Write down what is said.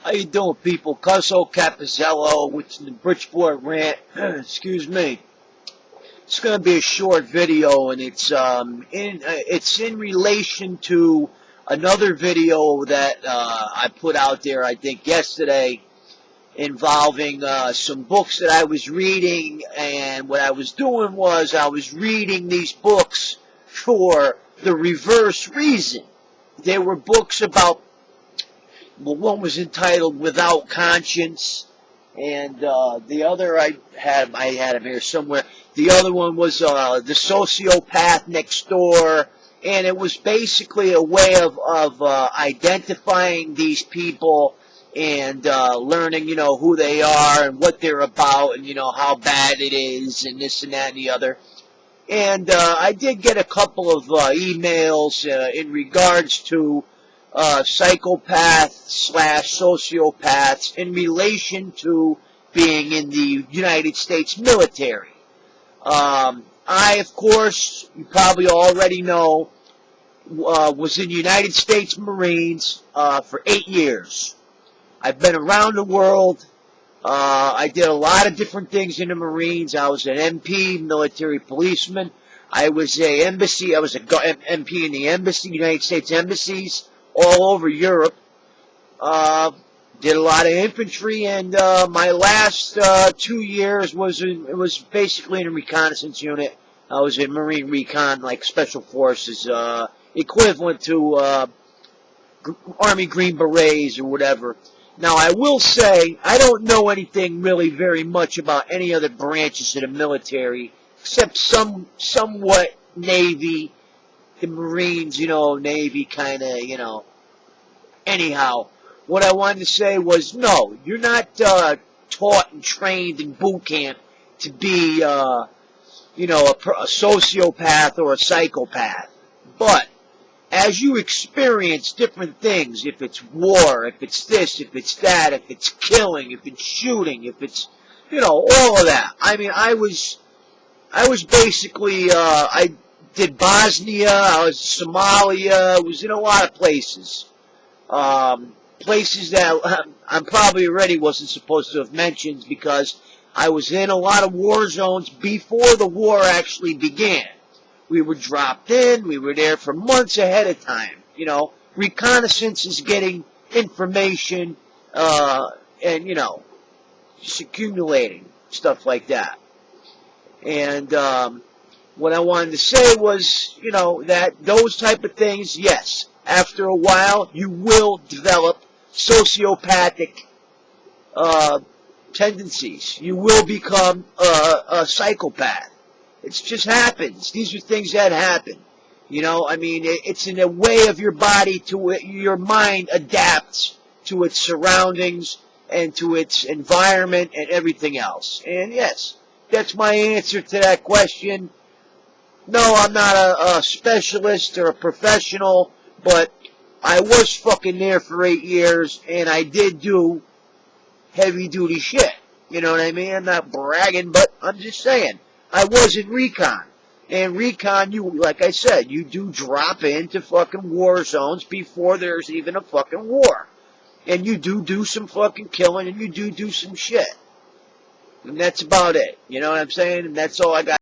How you doing, people? Cusso Capizzello with the Bridgeport rant. Excuse me. It's going to be a short video, and it's in relation to another video that I put out there, I think yesterday, involving some books that I was reading. And what I was doing was I was reading these books for the reverse reason. They were books about, well, one was entitled Without Conscience, and the other I had him here somewhere. The other one was The Sociopath Next Door, and it was basically a way of identifying these people and learning, who they are and what they're about, and how bad it is, and this and that and the other. And I did get a couple of emails in regards to psychopaths/sociopaths in relation to being in the United States military. I, of course, you probably already know, was in the United States Marines for 8 years. I've been around the world. I did a lot of different things in the Marines. I was an MP, military policeman. I was a MP in the embassy, United States embassies all over Europe. Did a lot of infantry, and my last 2 years was basically in a reconnaissance unit. I was in Marine Recon, like Special Forces, equivalent to Army Green Berets or whatever. Now, I will say, I don't know anything really very much about any other branches of the military, except somewhat Navy, the Marines, Navy kind of, Anyhow, what I wanted to say was, no, you're not taught and trained in boot camp to be, a sociopath or a psychopath. But as you experience different things, if it's war, if it's this, if it's that, if it's killing, if it's shooting, if it's, all of that. I mean, I was basically, I did Bosnia, I was Somalia, I was in a lot of places. Places that I probably already wasn't supposed to have mentioned, because I was in a lot of war zones before the war actually began. We were dropped in, we were there for months ahead of time. Reconnaissance is getting information, and, just accumulating, stuff like that. And what I wanted to say was, that those type of things, yes, after a while, you will develop sociopathic tendencies. You will become a psychopath. It just happens. These are things that happen. It's in a way of your body your mind adapts to its surroundings and to its environment and everything else. And yes, that's my answer to that question. No, I'm not a specialist or a professional, but I was fucking there for 8 years, and I did do heavy-duty shit. You know what I mean? I'm not bragging, but I'm just saying. I was in Recon. And Recon, like I said, you do drop into fucking war zones before there's even a fucking war. And you do some fucking killing, and you do some shit. And that's about it. You know what I'm saying? And that's all I got.